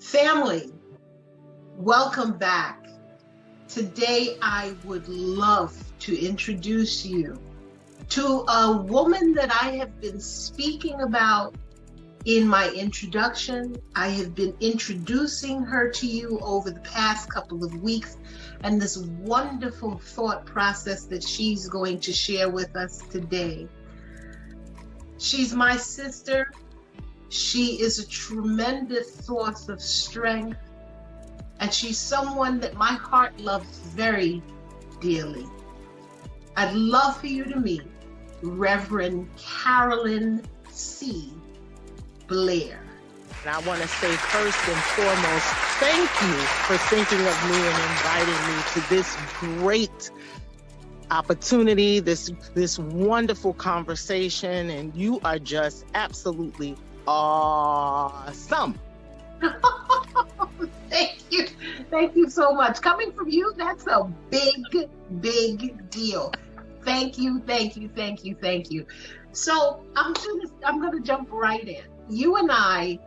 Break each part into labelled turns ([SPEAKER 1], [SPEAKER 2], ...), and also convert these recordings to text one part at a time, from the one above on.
[SPEAKER 1] Family, welcome back. Today, I would love to introduce you to a woman that I have been speaking about in my introduction. I have been introducing her to you over the past couple of weeks, and this wonderful thought process that she's going to share with us today. She's my sister. She is a tremendous source of strength, and she's someone that my heart loves very dearly. I'd love for you to meet Reverend Carolyn C. Blair.
[SPEAKER 2] And I want to say first and foremost, thank you for thinking of me and inviting me to this great opportunity, this wonderful conversation, and you are just absolutely awesome.
[SPEAKER 1] Thank you so much. Coming from you, that's a big deal. Thank you. So I'm gonna jump right in. You and I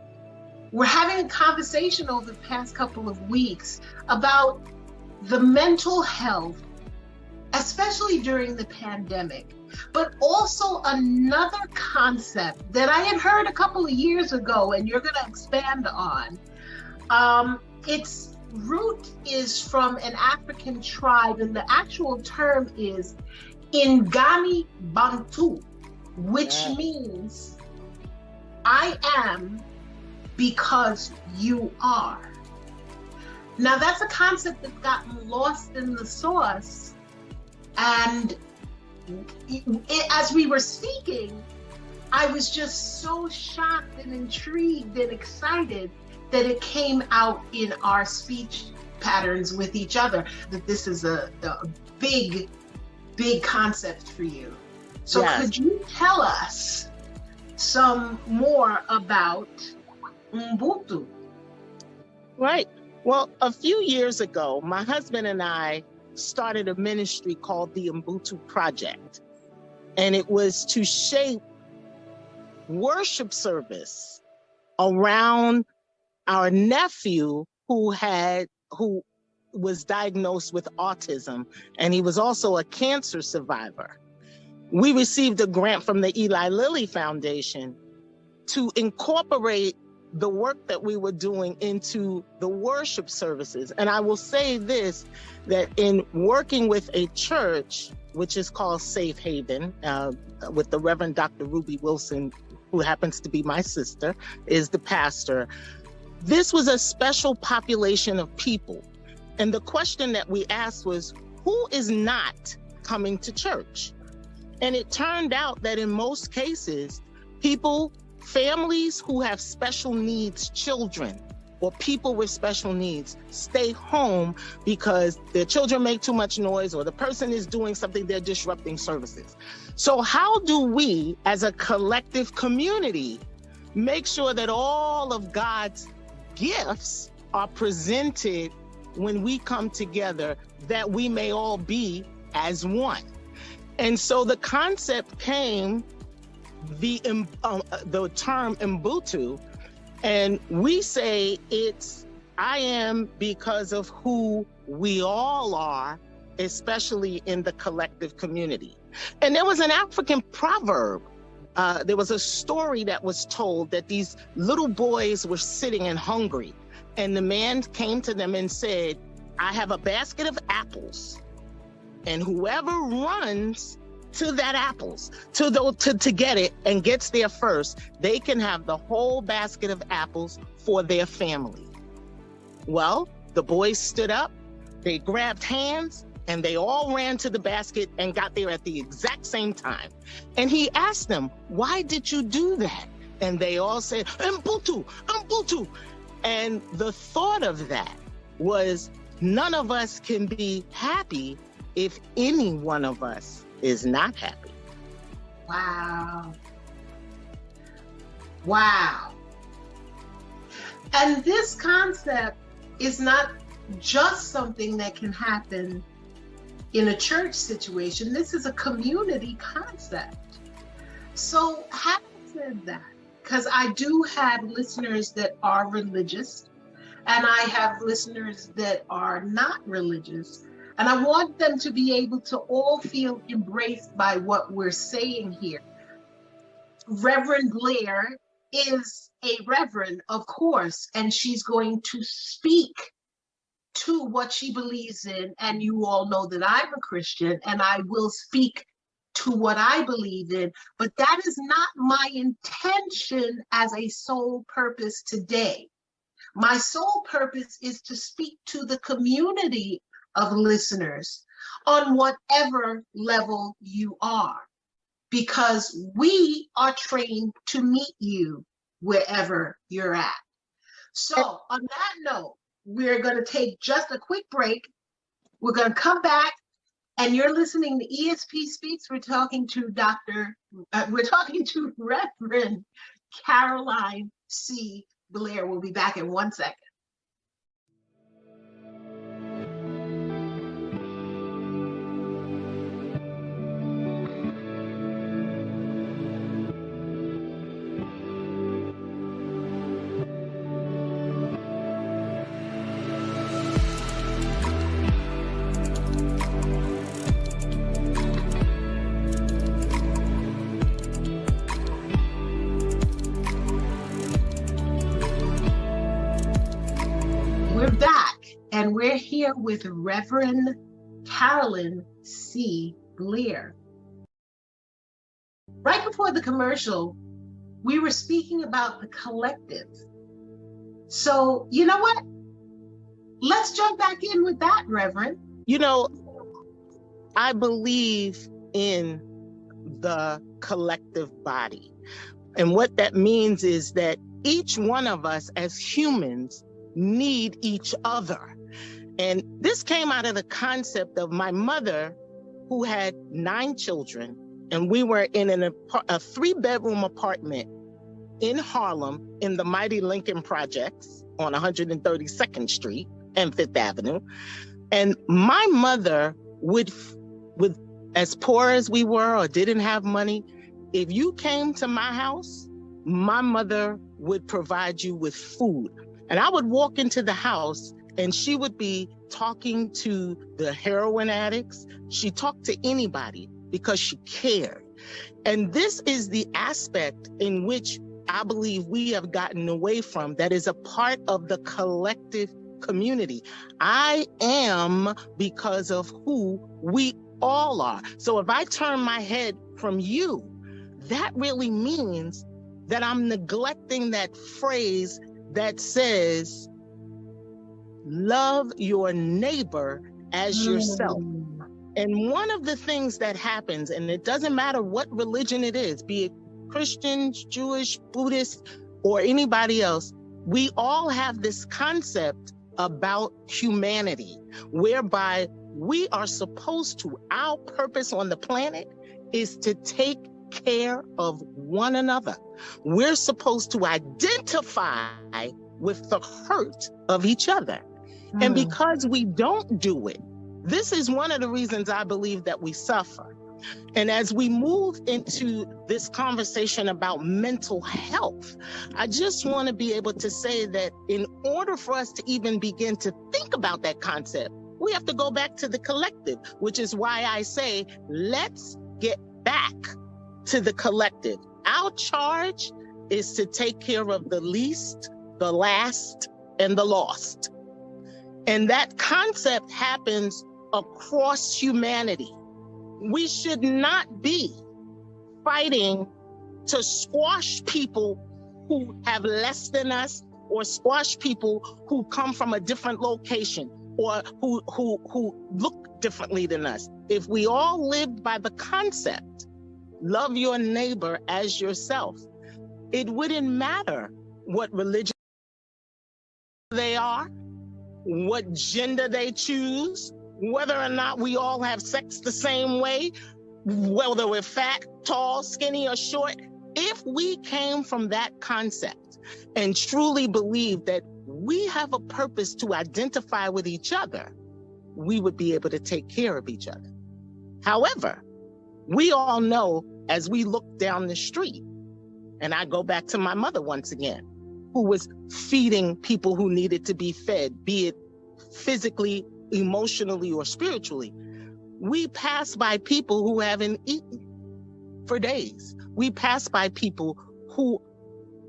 [SPEAKER 1] were having a conversation over the past couple of weeks about the mental health, especially during the pandemic, but also another concept that I had heard a couple of years ago, and you're going to expand on. Its root is from an African tribe, and the actual term is UBUNTU, which means I am because you are. Now, that's a concept that's gotten lost in the sauce, and as we were speaking, I was just so shocked and intrigued and excited that it came out in our speech patterns with each other, that this is a big concept for you. So yes. Could you tell us some more about Ubuntu?
[SPEAKER 2] Right. Well, a few years ago, my husband and I started a ministry called the UBUNTU Project. And it was to shape worship service around our nephew who was diagnosed with autism, and he was also a cancer survivor. We received a grant from the Eli Lilly Foundation to incorporate the work that we were doing into the worship services. And I will say this, that in working with a church, which is called Safe Haven, with the Reverend Dr. Ruby Wilson, who happens to be my sister, is the pastor. This was a special population of people. And the question that we asked was, who is not coming to church? And it turned out that in most cases, families who have special needs children or people with special needs stay home because their children make too much noise or the person is doing something, they're disrupting services. So how do we as a collective community make sure that all of God's gifts are presented when we come together, that we may all be as one? And so the concept came, the term Ubuntu, and we say it's I am because of who we all are, especially in the collective community. And there was an African proverb. There was a story that was told that these little boys were sitting and hungry, and the man came to them and said, I have a basket of apples, and whoever runs to that apples, to get it and gets there first, they can have the whole basket of apples for their family. Well, the boys stood up, they grabbed hands, and they all ran to the basket and got there at the exact same time. And he asked them, why did you do that? And they all said, Ubuntu, Ubuntu. And the thought of that was, none of us can be happy if any one of us is not happy.
[SPEAKER 1] Wow. And this concept is not just something that can happen in a church situation. This is a community concept. So having said that, because I do have listeners that are religious, and I have listeners that are not religious. And I want them to be able to all feel embraced by what we're saying here. Reverend Blair is a reverend, of course, and she's going to speak to what she believes in. And you all know that I'm a Christian, and I will speak to what I believe in, but that is not my intention as a sole purpose today. My sole purpose is to speak to the community of listeners on whatever level you are, because we are trained to meet you wherever you're at. So on that note, we're going to take just a quick break. We're going to come back, and you're listening to ESP Speaks. We're talking to Reverend Carolyn C. Blair. We'll be back in 1 second. And we're here with Reverend Carolyn C. Blair. Right before the commercial, we were speaking about the collective. So, you know what? Let's jump back in with that, Reverend.
[SPEAKER 2] You know, I believe in the collective body. And what that means is that each one of us as humans need each other. And this came out of the concept of my mother, who had 9 children, and we were in a 3-bedroom apartment in Harlem in the mighty Lincoln Projects on 132nd Street and 5th Avenue. And my mother would, as poor as we were or didn't have money, if you came to my house, my mother would provide you with food. And I would walk into the house, and she would be talking to the heroin addicts. She talked to anybody because she cared. And this is the aspect in which I believe we have gotten away from, that is a part of the collective community. I am because of who we all are. So if I turn my head from you, that really means that I'm neglecting that phrase that says, love your neighbor as yourself. And one of the things that happens, and it doesn't matter what religion it is, be it Christians, Jewish, Buddhist, or anybody else, we all have this concept about humanity, whereby we are supposed to, our purpose on the planet is to take care of one another. We're supposed to identify with the hurt of each other. And because we don't do it, this is one of the reasons I believe that we suffer. And as we move into this conversation about mental health, I just want to be able to say that in order for us to even begin to think about that concept, we have to go back to the collective, which is why I say, let's get back to the collective. Our charge is to take care of the least, the last, and the lost. And that concept happens across humanity. We should not be fighting to squash people who have less than us, or squash people who come from a different location, or who look differently than us. If we all lived by the concept, love your neighbor as yourself, it wouldn't matter what religion they are, what gender they choose, whether or not we all have sex the same way, whether we're fat, tall, skinny, or short. If we came from that concept and truly believe that we have a purpose to identify with each other, we would be able to take care of each other. However, we all know as we look down the street, and I go back to my mother once again, who was feeding people who needed to be fed, be it physically, emotionally, or spiritually. We pass by people who haven't eaten for days. We pass by people who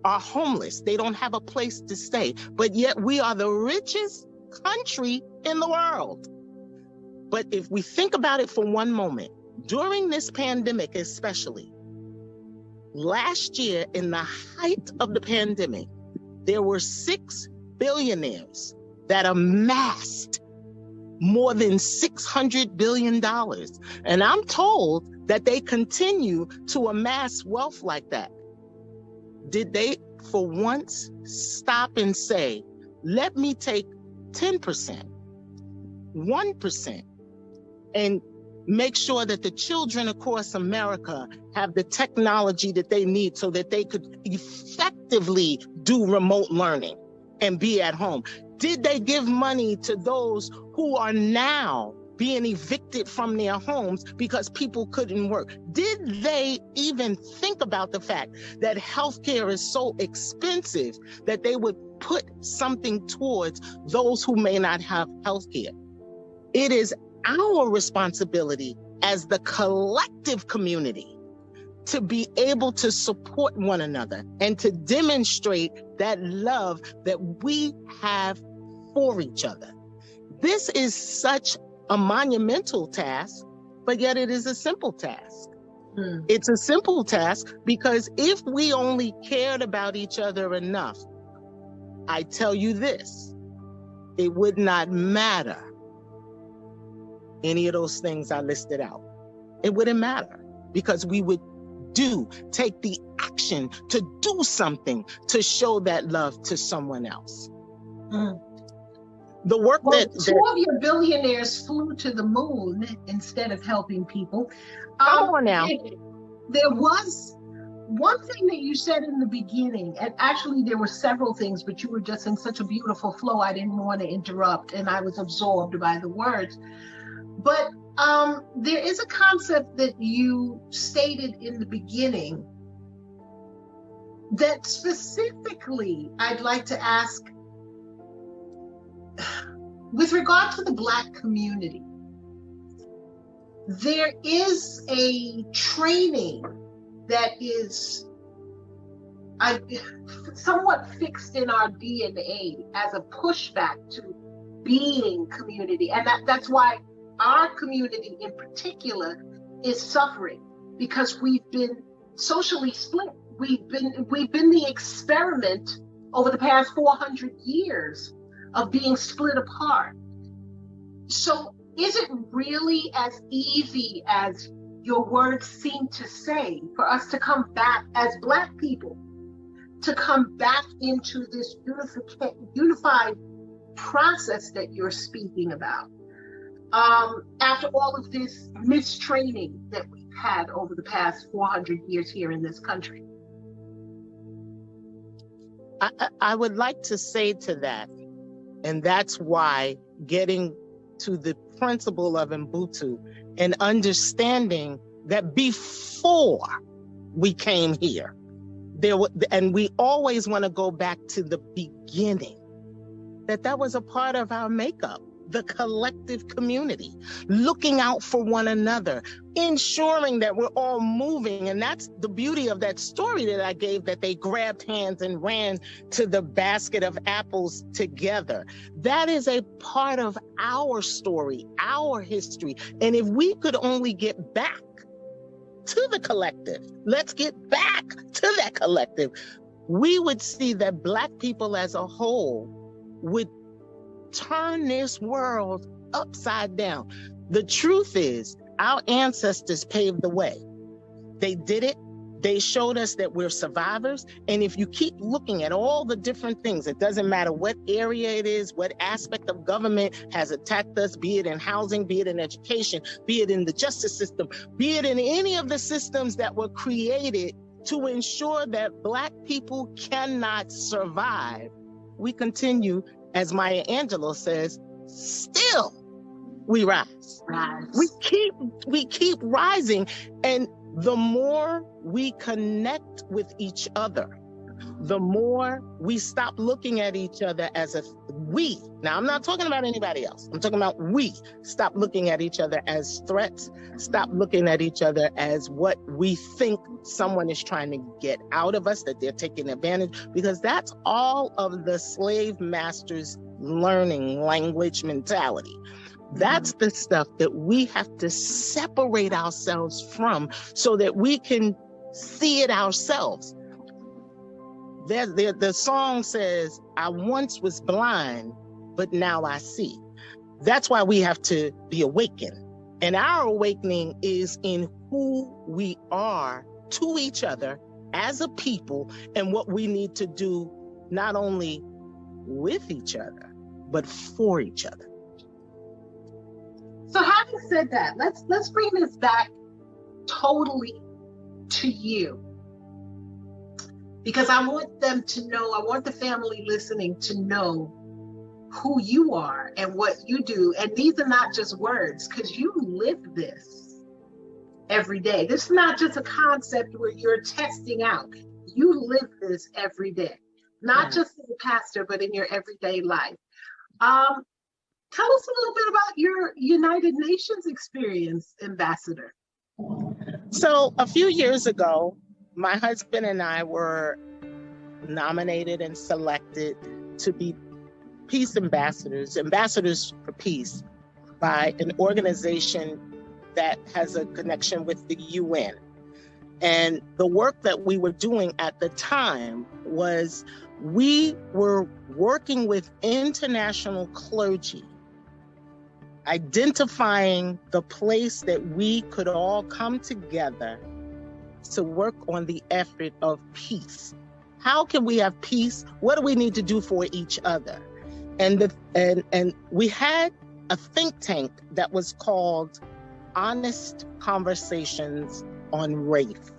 [SPEAKER 2] are homeless. They don't have a place to stay, but yet we are the richest country in the world. But if we think about it for one moment, during this pandemic especially, last year in the height of the pandemic, there were 6 billionaires that amassed more than $600 billion. And I'm told that they continue to amass wealth like that. Did they, for once, stop and say, let me take 10%, 1%, and make sure that the children across America have the technology that they need so that they could effectively do remote learning and be at home? Did they give money to those who are now being evicted from their homes because people couldn't work? Did they even think about the fact that healthcare is so expensive that they would put something towards those who may not have healthcare? It is our responsibility as the collective community to be able to support one another and to demonstrate that love that we have for each other. This is such a monumental task, but yet it is a simple task. It's a simple task because if we only cared about each other enough, I tell you this, it would not matter any of those things I listed out. It wouldn't matter because we would take the action to do something to show that love to someone else. The work
[SPEAKER 1] two of your billionaires flew to the moon instead of helping people.
[SPEAKER 2] Come on now.
[SPEAKER 1] There was one thing that you said in the beginning, and actually there were several things, but you were just in such a beautiful flow, I didn't want to interrupt, and I was absorbed by the words. But there is a concept that you stated in the beginning that specifically I'd like to ask with regard to the Black community. There is a training that is somewhat fixed in our DNA as a pushback to being community, and that's why our community in particular is suffering, because we've been socially split. We've been the experiment over the past 400 years of being split apart. So is it really as easy as your words seem to say for us to come back as Black people, to come back into this unified process that you're speaking about? After all of this mistraining that we've had over the past 400 years here in this country?
[SPEAKER 2] I would like to say to that, and that's why getting to the principle of Ubuntu and understanding that before we came here, and we always want to go back to the beginning, that was a part of our makeup. The collective community, looking out for one another, ensuring that we're all moving. And that's the beauty of that story that I gave, that they grabbed hands and ran to the basket of apples together. That is a part of our story, our history. And if we could only get back to the collective, let's get back to that collective, we would see that Black people as a whole would turn this world upside down. The truth is, our ancestors paved the way. They did it. They showed us that we're survivors. And if you keep looking at all the different things, it doesn't matter what area it is, what aspect of government has attacked us, be it in housing, be it in education, be it in the justice system, be it in any of the systems that were created to ensure that Black people cannot survive, we continue, as Maya Angelou says, still we rise. We keep rising. And the more we connect with each other, the more we stop looking at each other as a we. Now, I'm not talking about anybody else. I'm talking about we. Stop looking at each other as threats. Stop looking at each other as what we think someone is trying to get out of us, that they're taking advantage, because that's all of the slave masters' learning language mentality. That's the stuff that we have to separate ourselves from so that we can see it ourselves. The song says, I once was blind, but now I see. That's why we have to be awakened. And our awakening is in who we are to each other as a people and what we need to do, not only with each other, but for each other.
[SPEAKER 1] So having said that, let's bring this back totally to you. Because I want them to know, I want the family listening to know who you are and what you do. And these are not just words, because you live this every day. This is not just a concept where you're testing out. You live this every day, not just as a pastor, but in your everyday life. Tell us a little bit about your United Nations experience, Ambassador.
[SPEAKER 2] So a few years ago, my husband and I were nominated and selected to be peace ambassadors for peace, by an organization that has a connection with the UN. And the work that we were doing at the time was we were working with international clergy, identifying the place that we could all come together to work on the effort of peace. How can we have peace? What do we need to do for each other? And we had a think tank that was called Honest Conversations on REV.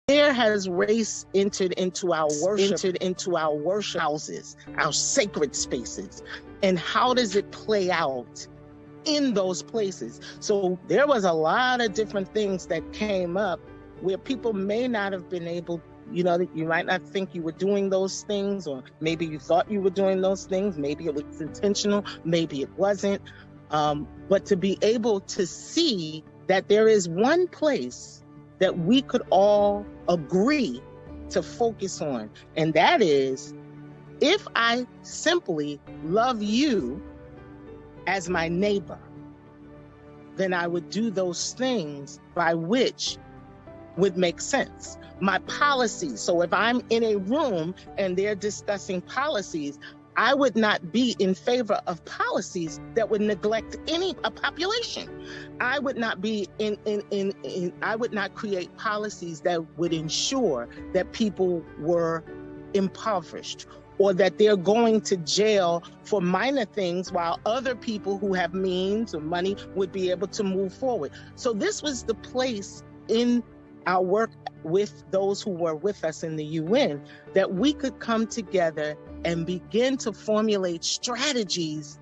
[SPEAKER 2] There has race entered into our worship houses, our sacred spaces, and how does it play out in those places? So there was a lot of different things that came up where people may not have been able, you might not think you were doing those things, or maybe you thought you were doing those things. Maybe it was intentional, maybe it wasn't. But to be able to see that there is one place that we could all agree to focus on, and that is, if I simply love you as my neighbor, then I would do those things by which would make sense. My policies. So if I'm in a room and they're discussing policies, I would not be in favor of policies that would neglect a population. I would not be I would not create policies that would ensure that people were impoverished, or that they're going to jail for minor things while other people who have means or money would be able to move forward. So this was the place in our work with those who were with us in the UN that we could come together and begin to formulate strategies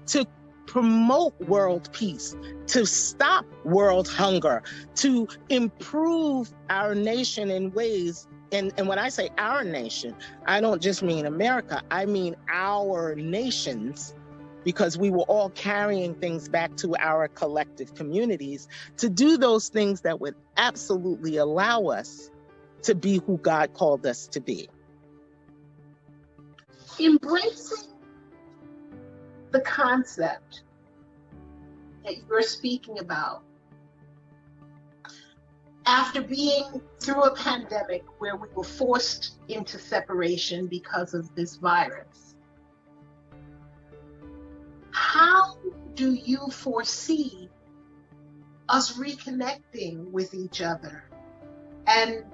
[SPEAKER 2] to promote world peace, to stop world hunger, to improve our nation in ways. And when I say our nation, I don't just mean America, I mean our nations, because we were all carrying things back to our collective communities to do those things that would absolutely allow us to be who God called us to be.
[SPEAKER 1] Embracing the concept that you're speaking about, after being through a pandemic where we were forced into separation because of this virus, how do you foresee us reconnecting with each other and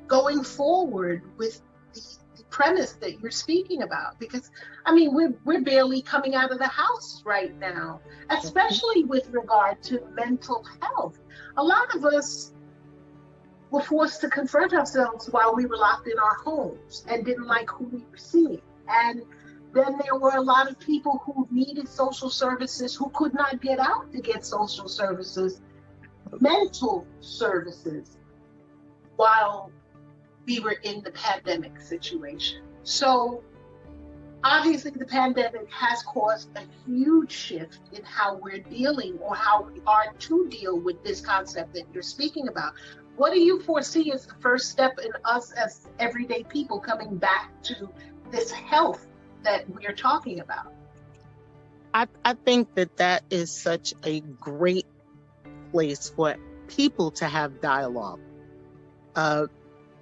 [SPEAKER 1] going forward with the premise that you're speaking about? Because I mean, we're barely coming out of the house right now, especially with regard to mental health. A lot of us were forced to confront ourselves while we were locked in our homes and didn't like who we were seeing. And then there were a lot of people who needed social services who could not get out to get social services, mental services, while we were in the pandemic situation. So obviously the pandemic has caused a huge shift in how we're dealing, or how we are to deal with this concept that you're speaking about. What do you foresee as the first step in us as everyday people coming back to this health that we're talking about?
[SPEAKER 2] I think that is such a great place for people to have dialogue.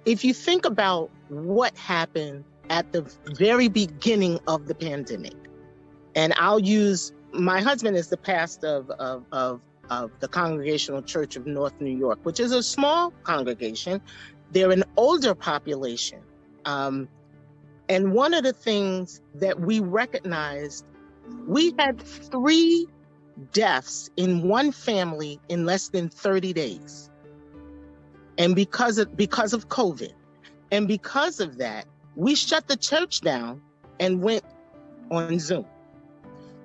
[SPEAKER 2] If you think about what happened at the very beginning of the pandemic, and I'll use my husband as the pastor of the Congregational Church of North New York, which is a small congregation. They're an older population. And one of the things that we recognized, we had 3 deaths in one family in less than 30 days. And because of COVID. And because of that, we shut the church down and went on Zoom.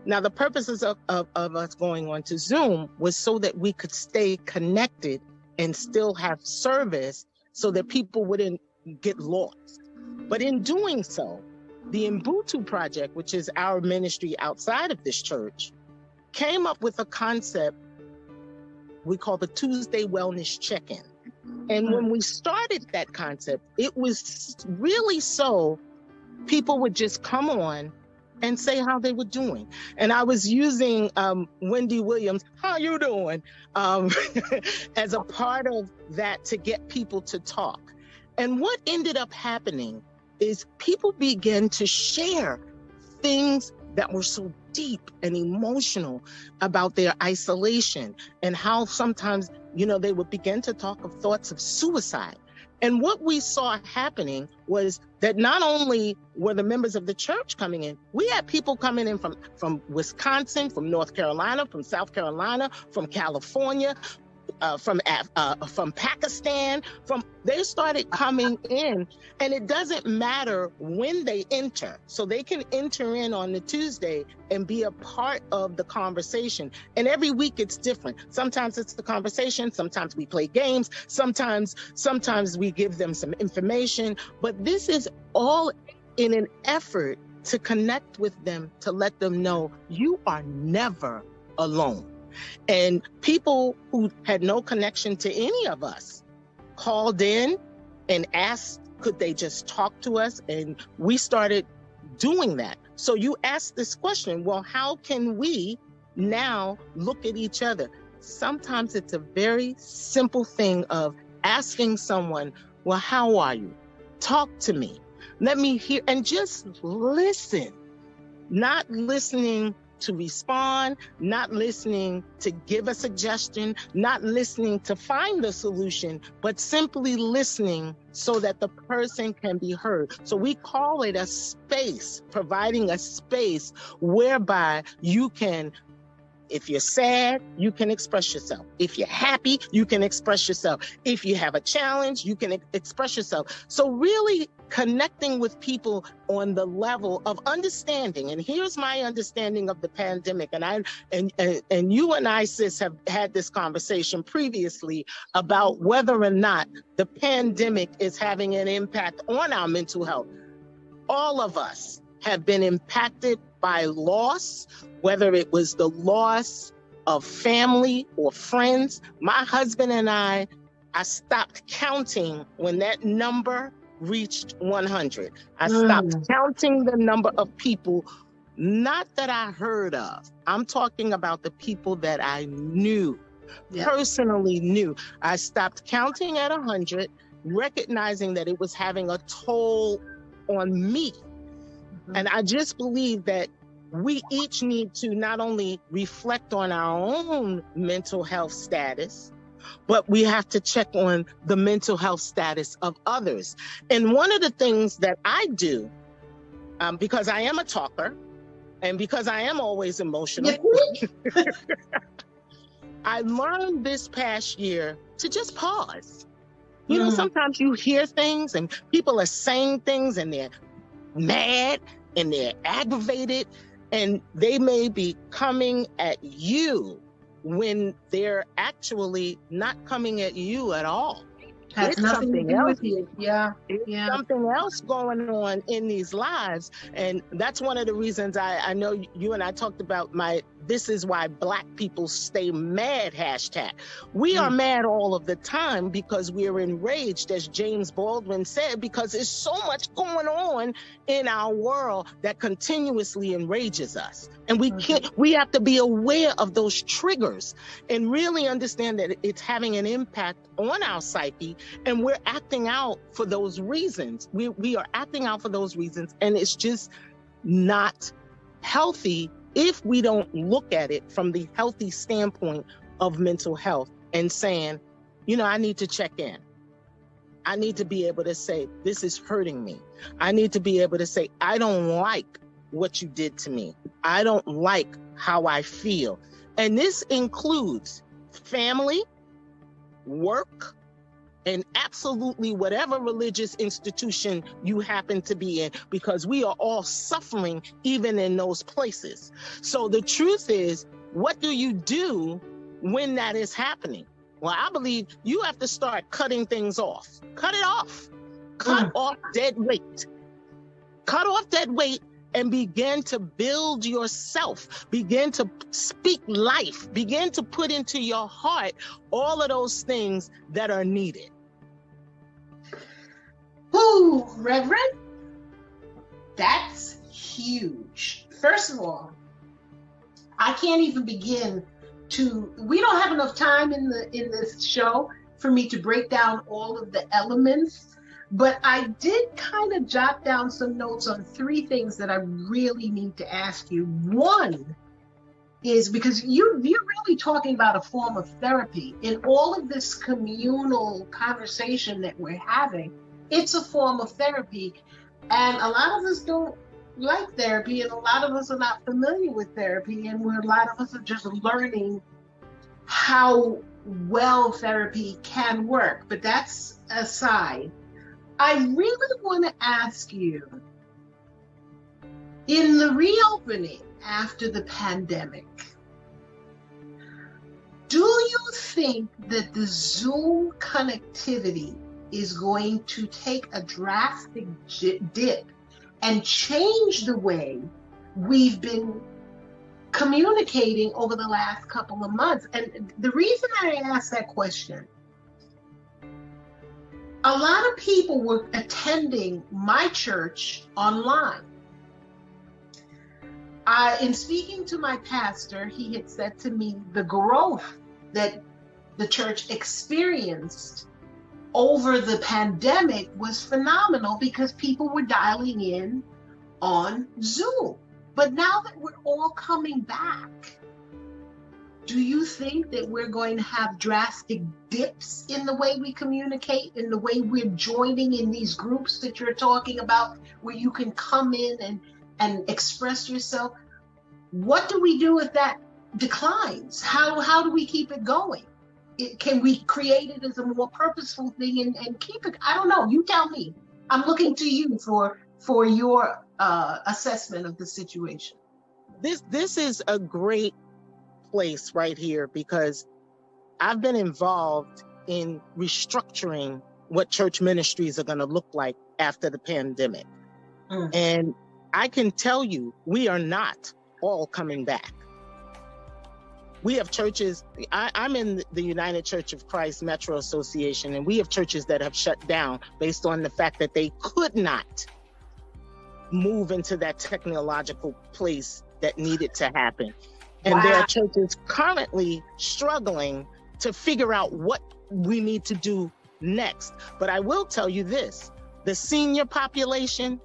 [SPEAKER 2] Now, the purposes of us going on to Zoom was so that we could stay connected and still have service so that people wouldn't get lost. But in doing so, the UBUNTU Project, which is our ministry outside of this church, came up with a concept we call the Tuesday Wellness Check-In. And when we started that concept, it was really so people would just come on and say how they were doing. And I was using Wendy Williams, how you doing, as a part of that to get people to talk. And what ended up happening is people began to share things that were so deep and emotional about their isolation, and how sometimes, they would begin to talk of thoughts of suicide. And what we saw happening was that not only were the members of the church coming in, we had people coming in from Wisconsin, from North Carolina, from South Carolina, from California, from Pakistan, they started coming in, and it doesn't matter when they enter. So they can enter in on the Tuesday and be a part of the conversation. And every week it's different. Sometimes it's the conversation, sometimes we play games, sometimes we give them some information, but this is all in an effort to connect with them, to let them know you are never alone. And people who had no connection to any of us called in and asked, could they just talk to us? And we started doing that. So you asked this question, well, how can we now look at each other? Sometimes it's a very simple thing of asking someone, well, how are you? Talk to me. Let me hear, and just listen, not listening to respond, not listening to give a suggestion, not listening to find the solution, but simply listening so that the person can be heard. So we call it a space, providing a space whereby you can, if you're sad, you can express yourself. If you're happy, you can express yourself. If you have a challenge, you can express yourself. So really connecting with people on the level of understanding. And here's my understanding of the pandemic. And you and I, sis, have had this conversation previously about whether or not the pandemic is having an impact on our mental health. All of us have been impacted by loss, whether it was the loss of family or friends. My husband and I stopped counting when that number reached 100. I stopped counting the number of people, not that I heard of. I'm talking about the people that I knew, personally knew. I stopped counting at 100, recognizing that it was having a toll on me. And I just believe that we each need to not only reflect on our own mental health status, but we have to check on the mental health status of others. And one of the things that I do, because I am a talker and because I am always emotional, I learned this past year to just pause. You know, sometimes you hear things and people are saying things and they're mad and they're aggravated, and they may be coming at you when they're actually not coming at you at all.
[SPEAKER 1] Has
[SPEAKER 2] It's
[SPEAKER 1] nothing to
[SPEAKER 2] something
[SPEAKER 1] do
[SPEAKER 2] else.
[SPEAKER 1] with you. Yeah.
[SPEAKER 2] It's
[SPEAKER 1] Yeah.
[SPEAKER 2] something else going on in these lives. And that's one of the reasons I know you and I talked about this is why Black people stay mad hashtag. We are mad all of the time because we're enraged, as James Baldwin said, because there's so much going on in our world that continuously enrages us. And we have to be aware of those triggers and really understand that it's having an impact on our psyche, and we're acting out for those reasons. We are acting out for those reasons, and it's just not healthy if we don't look at it from the healthy standpoint of mental health and saying, I need to check in. I need to be able to say, this is hurting me. I need to be able to say, I don't like what you did to me. I don't like how I feel. And this includes family, work, and absolutely whatever religious institution you happen to be in, because we are all suffering even in those places. So the truth is, what do you do when that is happening? Well, I believe you have to start cutting things off. Cut it off. Cut off dead weight. Cut off dead weight and begin to build yourself. Begin to speak life. Begin to put into your heart all of those things that are needed.
[SPEAKER 1] Ooh, Reverend, that's huge. First of all, I can't even begin we don't have enough time in this show for me to break down all of the elements, but I did kind of jot down some notes on 3 things that I really need to ask you. One is because you're really talking about a form of therapy. In all of this communal conversation that we're having, it's a form of therapy. And a lot of us don't like therapy, and a lot of us are not familiar with therapy, and a lot of us are just learning how well therapy can work. But that's aside. I really want to ask you, in the reopening after the pandemic, do you think that the Zoom connectivity is going to take a drastic dip and change the way we've been communicating over the last couple of months? And the reason I asked that question, a lot of people were attending my church online. In speaking to my pastor, he had said to me the growth that the church experienced over the pandemic was phenomenal because people were dialing in on Zoom. But now that we're all coming back, do you think that we're going to have drastic dips in the way we communicate, in the way we're joining in these groups that you're talking about, where you can come in and express yourself? What do we do if that declines? How do we keep it going? Can we create it as a more purposeful thing and keep it? I don't know. You tell me. I'm looking to you for your assessment of the situation.
[SPEAKER 2] This is a great place right here, because I've been involved in restructuring what church ministries are going to look like after the pandemic. And I can tell you, we are not all coming back. We have churches, I'm in the United Church of Christ Metro Association, and we have churches that have shut down based on the fact that they could not move into that technological place that needed to happen. And there are churches currently struggling to figure out what we need to do next. But I will tell you this, the senior population,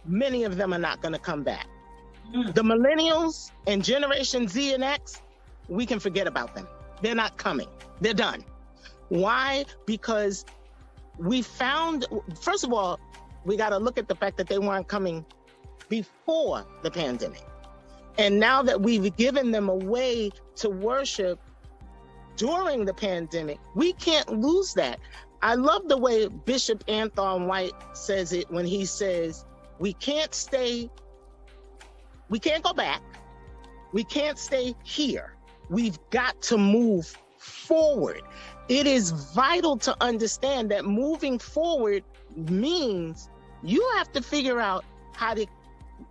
[SPEAKER 2] many of them are not going to come back. The millennials and Generation Z and X, we can forget about them. They're not coming. They're done. Why? Because we found, first of all, we got to look at the fact that they weren't coming before the pandemic. And now that we've given them a way to worship during the pandemic, we can't lose that. I love the way Bishop Anthony White says it when he says, we can't go back. We can't stay here. We've got to move forward. It is vital to understand that moving forward means you have to figure out how to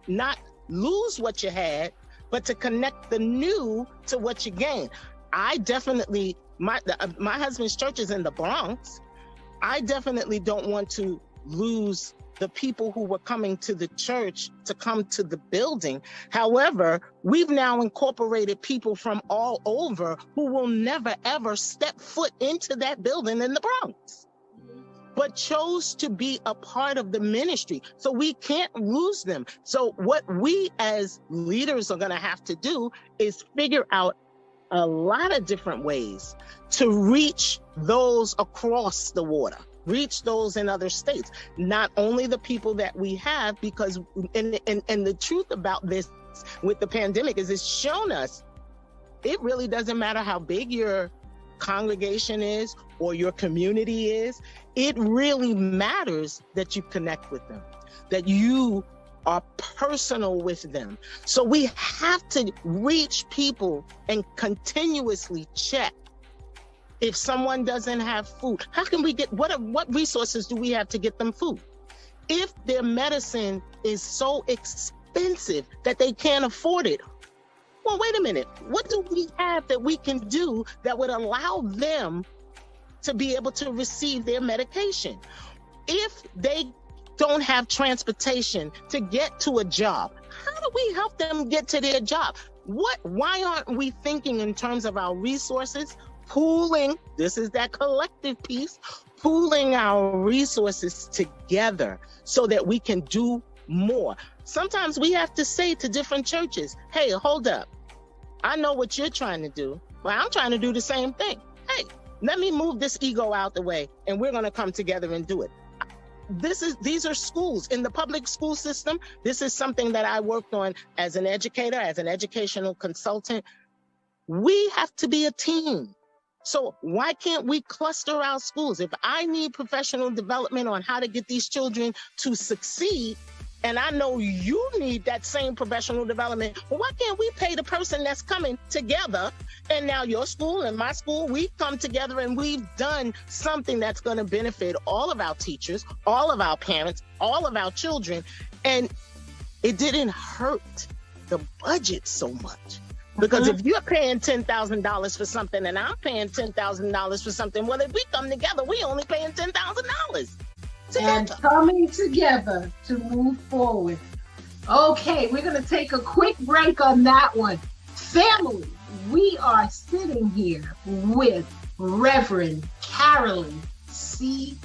[SPEAKER 2] not lose what you had, but to connect the new to what you gained. I definitely, my husband's church is in the Bronx. I definitely don't want to lose the people who were coming to the church to come to the building. However, we've now incorporated people from all over who will never ever step foot into that building in the Bronx, but chose to be a part of the ministry. So we can't lose them. So what we as leaders are gonna have to do is figure out a lot of different ways to reach those across the water, reach those in other states, not only the people that we have, because, and the truth about this with the pandemic is it's shown us, it really doesn't matter how big your congregation is or your community is, it really matters that you connect with them, that you are personal with them. So we have to reach people and continuously check. If someone doesn't have food, how can we get, what resources do we have to get them food? If their medicine is so expensive that they can't afford it, well, wait a minute, what do we have that we can do that would allow them to be able to receive their medication? If they don't have transportation to get to a job, how do we help them get to their job? Why aren't we thinking in terms of our resources? Pooling, this is that collective piece, pooling our resources together so that we can do more. Sometimes we have to say to different churches, hey, hold up. I know what you're trying to do, but I'm trying to do the same thing. Hey, let me move this ego out the way and we're gonna come together and do it. These are schools. In the public school system, this is something that I worked on as an educator, as an educational consultant. We have to be a team. So why can't we cluster our schools? If I need professional development on how to get these children to succeed, and I know you need that same professional development, well, why can't we pay the person that's coming together? And now your school and my school, we come together and we've done something that's going to benefit all of our teachers, all of our parents, all of our children. And it didn't hurt the budget so much. Because if you're paying $10,000 for something and I'm paying $10,000 for something, well, if we come together, we only paying $10,000.
[SPEAKER 1] And coming together to move forward. Okay, we're going to take a quick break on that one. Family, we are sitting here with Reverend Carolyn C.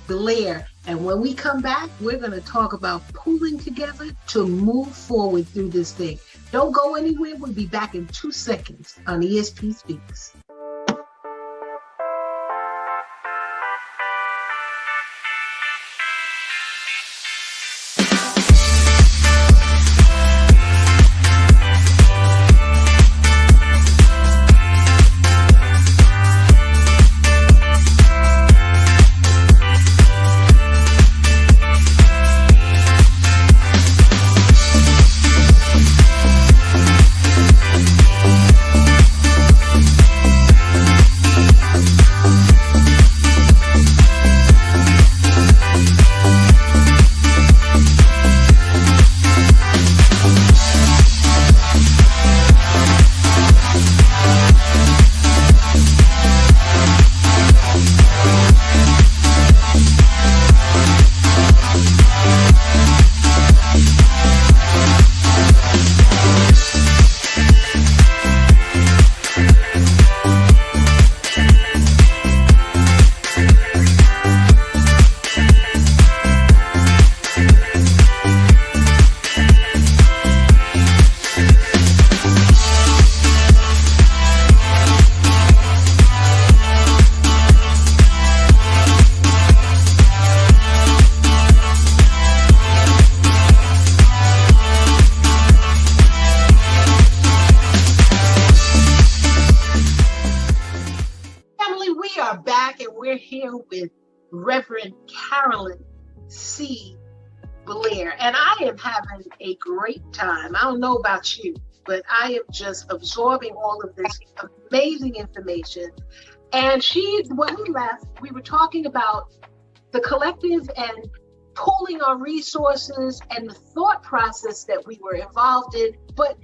[SPEAKER 1] Blair. And when we come back, we're going to talk about pulling together to move forward through this thing. Don't go anywhere. We'll be back in 2 seconds on ESP Speaks. We're here with Reverend Carolyn C. Blair, and I am having a great time. I don't know about you, but I am just absorbing all of this amazing information. And when we left, we were talking about the collective and pooling our resources and the thought process that we were involved in. But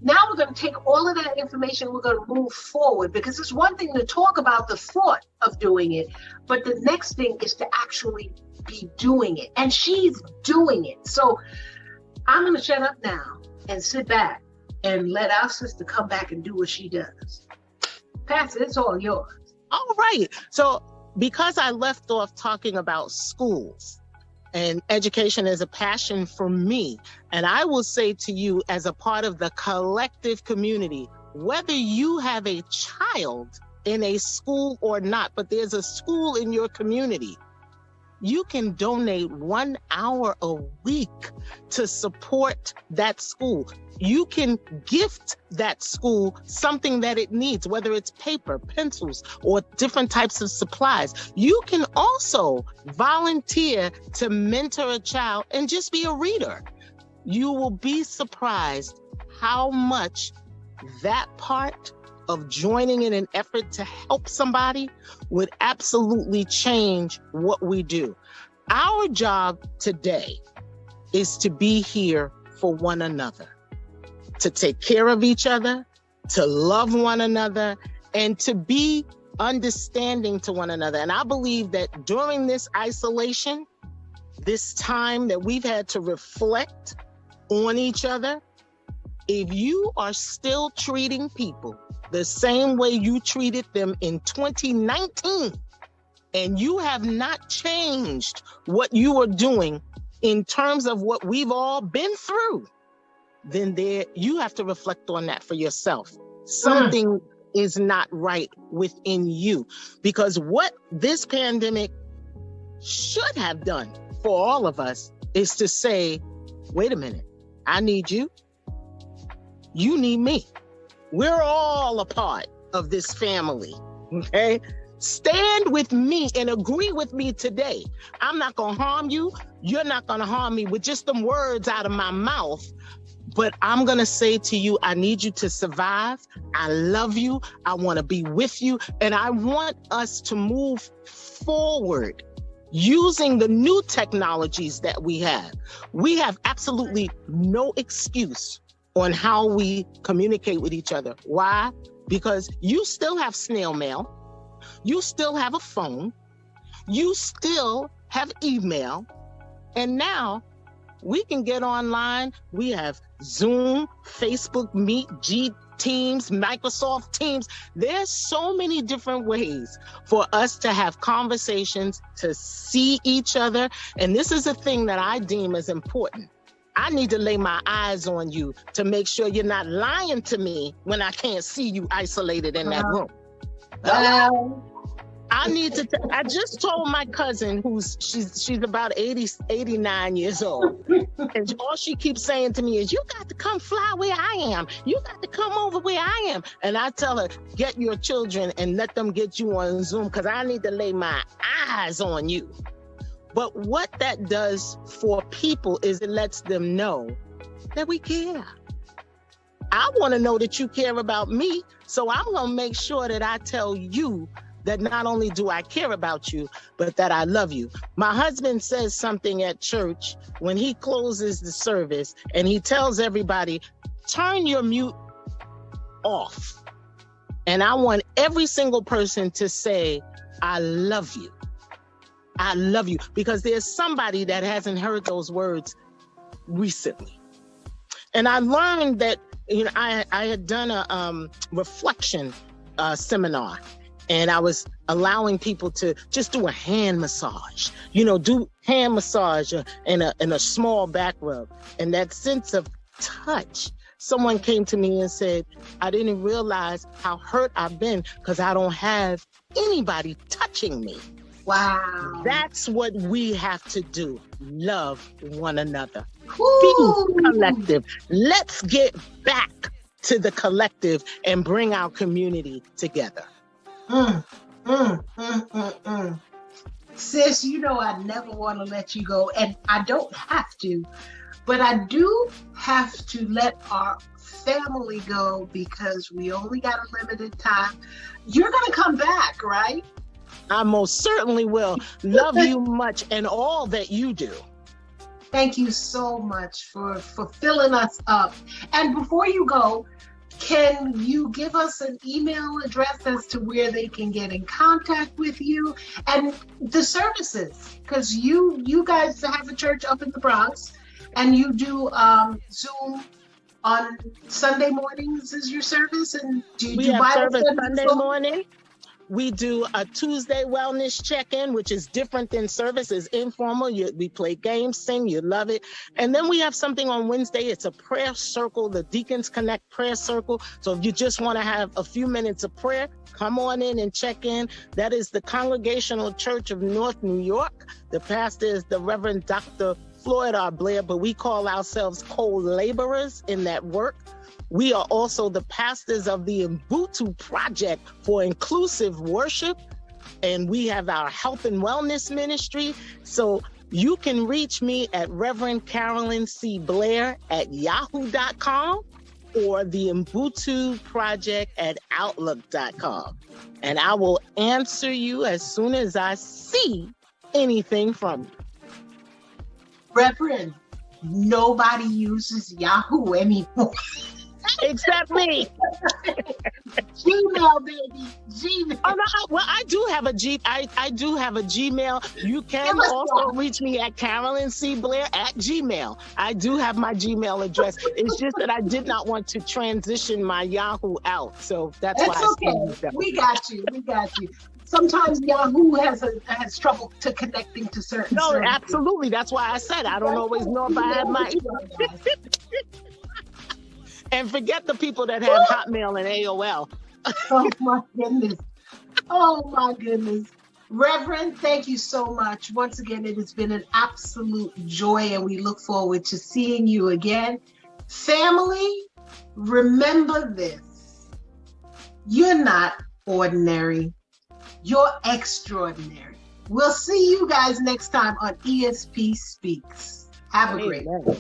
[SPEAKER 1] now we're going to take all of that information, we're going to move forward, because it's one thing to talk about the thought of doing it, but the next thing is to actually be doing it. And she's doing it. So I'm going to shut up now and sit back and let our sister come back and do what she does. Pastor, it's all yours.
[SPEAKER 2] All right. So because I left off talking about schools, and education is a passion for me, and I will say to you, as a part of the collective community, whether you have a child in a school or not, but there's a school in your community, you can donate 1 hour a week to support that school. You can gift that school something that it needs, whether it's paper, pencils, or different types of supplies. You can also volunteer to mentor a child and just be a reader. You will be surprised how much that part of joining in an effort to help somebody would absolutely change what we do. Our job today is to be here for one another, to take care of each other, to love one another, and to be understanding to one another. And I believe that during this isolation, this time that we've had to reflect on each other, if you are still treating people the same way you treated them in 2019, and you have not changed what you are doing in terms of what we've all been through, then you have to reflect on that for yourself. Something is not right within you, because what this pandemic should have done for all of us is to say, wait a minute, I need you. You need me. We're all a part of this family, okay? Stand with me and agree with me today. I'm not gonna harm you. You're not gonna harm me with just them words out of my mouth. But I'm gonna say to you, I need you to survive. I love you. I wanna be with you. And I want us to move forward using the new technologies that we have. We have absolutely no excuse on how we communicate with each other. Why? Because you still have snail mail. You still have a phone. You still have email. And now we can get online. We have Zoom, Facebook Meet, Teams, Microsoft Teams. There's so many different ways for us to have conversations, to see each other. And this is a thing that I deem as important. I need to lay my eyes on you to make sure you're not lying to me when I can't see you isolated in that room. I just told my cousin, she's about 89 years old. And all she keeps saying to me is, you got to come fly where I am. You got to come over where I am. And I tell her, get your children and let them get you on Zoom, because I need to lay my eyes on you. But what that does for people is it lets them know that we care. I want to know that you care about me. So I'm going to make sure that I tell you that not only do I care about you, but that I love you. My husband says something at church when he closes the service, and he tells everybody, turn your mute off. And I want every single person to say, I love you. I love you, because there's somebody that hasn't heard those words recently. And I learned that, I had done a reflection seminar, and I was allowing people to just do a hand massage, do hand massage in a small back rub. And that sense of touch, someone came to me and said, I didn't realize how hurt I've been because I don't have anybody touching me.
[SPEAKER 1] Wow.
[SPEAKER 2] That's what we have to do. Love one another.
[SPEAKER 1] Ooh.
[SPEAKER 2] Be collective. Let's get back to the collective and bring our community together.
[SPEAKER 1] Sis, I never want to let you go, and I don't have to. But I do have to let our family go because we only got a limited time. You're going to come back, right?
[SPEAKER 2] I most certainly will. Love you much and all that you do.
[SPEAKER 1] Thank you so much for filling us up. And before you go, can you give us an email address as to where they can get in contact with you and the services? Because you guys have a church up in the Bronx and you do Zoom on Sunday mornings is your service, and do you do Bible
[SPEAKER 2] service Sunday morning? We do a Tuesday wellness check-in, which is different than service. It's informal. We play games, sing, you love it. And then we have something on Wednesday. It's a prayer circle, the Deacons Connect prayer circle. So if you just want to have a few minutes of prayer, come on in and check in. That is the Congregational Church of North New York. The pastor is the Reverend Dr. Floyd R. Blair, but we call ourselves co-laborers in that work. We are also the pastors of the UBUNTU Project for Inclusive Worship, and we have our health and wellness ministry. So you can reach me at Reverend Carolyn C. Blair at yahoo.com or the UBUNTU Project at outlook.com. And I will answer you as soon as I see anything from you.
[SPEAKER 1] Reverend, nobody uses Yahoo anymore.
[SPEAKER 2] Except me.
[SPEAKER 1] Gmail, baby. Gmail.
[SPEAKER 2] Oh, no, well, I do have a Gmail. You can also reach me at Carolyn C. Blair at Gmail. I do have my Gmail address. It's just that I did not want to transition my Yahoo out. So that's why I
[SPEAKER 1] okay. We got you. Sometimes Yahoo has trouble to connecting to certain services.
[SPEAKER 2] Absolutely. That's why I said I don't always know if I have my And forget the people that have Hotmail and AOL.
[SPEAKER 1] Oh my goodness. Reverend, thank you so much. Once again, it has been an absolute joy and we look forward to seeing you again. Family, remember this. You're not ordinary. You're extraordinary. We'll see you guys next time on ESP Speaks. Have a great day.